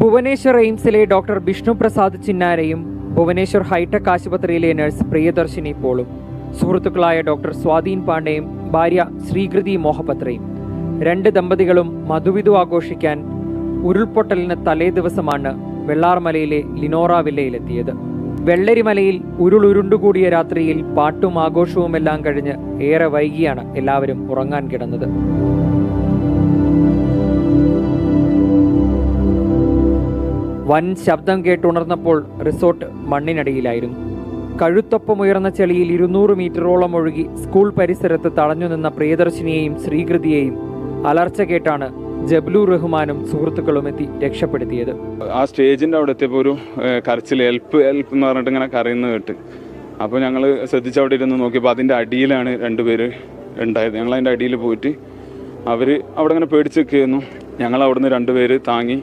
Bhubaneswar എയിംസിലെ doctor Vishnu Prasad ചിന്നാരയും Bhubaneswar hi tech ആശുപത്രിയിലെ nurse Priyadarshini പോളും സുഹൃത്തുക്കളായ doctor Swadheen പാണ്ഡെയും ഭാര്യ ശ്രീകൃതി മോഹപത്രയും രണ്ട് ദമ്പതികളും മധുവിധു ആഘോഷിക്കാൻ ഉരുൾപൊട്ടലിന് തലേ ദിവസമാണ് വെള്ളാർമലയിലെ ലിനോറ വില്ലയിലെത്തിയത്. വെള്ളരിമലയിൽ ഉരുളുരുണ്ടുകൂടിയ രാത്രിയിൽ പാട്ടും ആഘോഷവുമെല്ലാം കഴിഞ്ഞ് ഏറെ വൈകിയാണ് എല്ലാവരും ഉറങ്ങാൻ കിടന്നത്. വൻ ശബ്ദം കേട്ടുണർന്നപ്പോൾ റിസോർട്ട് മണ്ണിനടിയിലായിരുന്നു. കഴുത്തൊപ്പമുയർന്ന ചെളിയിൽ 200 മീറ്ററോളം ഒഴുകി സ്കൂൾ പരിസരത്ത് തളഞ്ഞു നിന്ന പ്രിയദർശിനിയെയും ശ്രീകൃതിയെയും അലർച്ച കേട്ടാണ് ജബ്ലു റഹ്മാനും സുഹൃത്തുക്കളും എത്തി രക്ഷപ്പെടുത്തിയത്. ആ സ്റ്റേജിൻ്റെ അവിടെ എത്തിയപ്പോൾ ഒരു കരച്ചിൽ, ഹെൽപ്പ് ഹെൽപ്പ് എന്ന് പറഞ്ഞിട്ട് ഇങ്ങനെ കരയുന്നത് കേട്ട് അപ്പോൾ ഞങ്ങൾ ശ്രദ്ധിച്ച് അവിടെ ഇരുന്ന് നോക്കിയപ്പോൾ അതിൻ്റെ അടിയിലാണ് രണ്ടുപേര് ഉണ്ടായത്. ഞങ്ങൾ അതിൻ്റെ അടിയിൽ പോയിട്ട് അവർ അവിടെ ഇങ്ങനെ പേടിച്ച് നിൽക്കുകയായിരുന്നു. ഞങ്ങൾ അവിടുന്ന് രണ്ടുപേര് താങ്ങി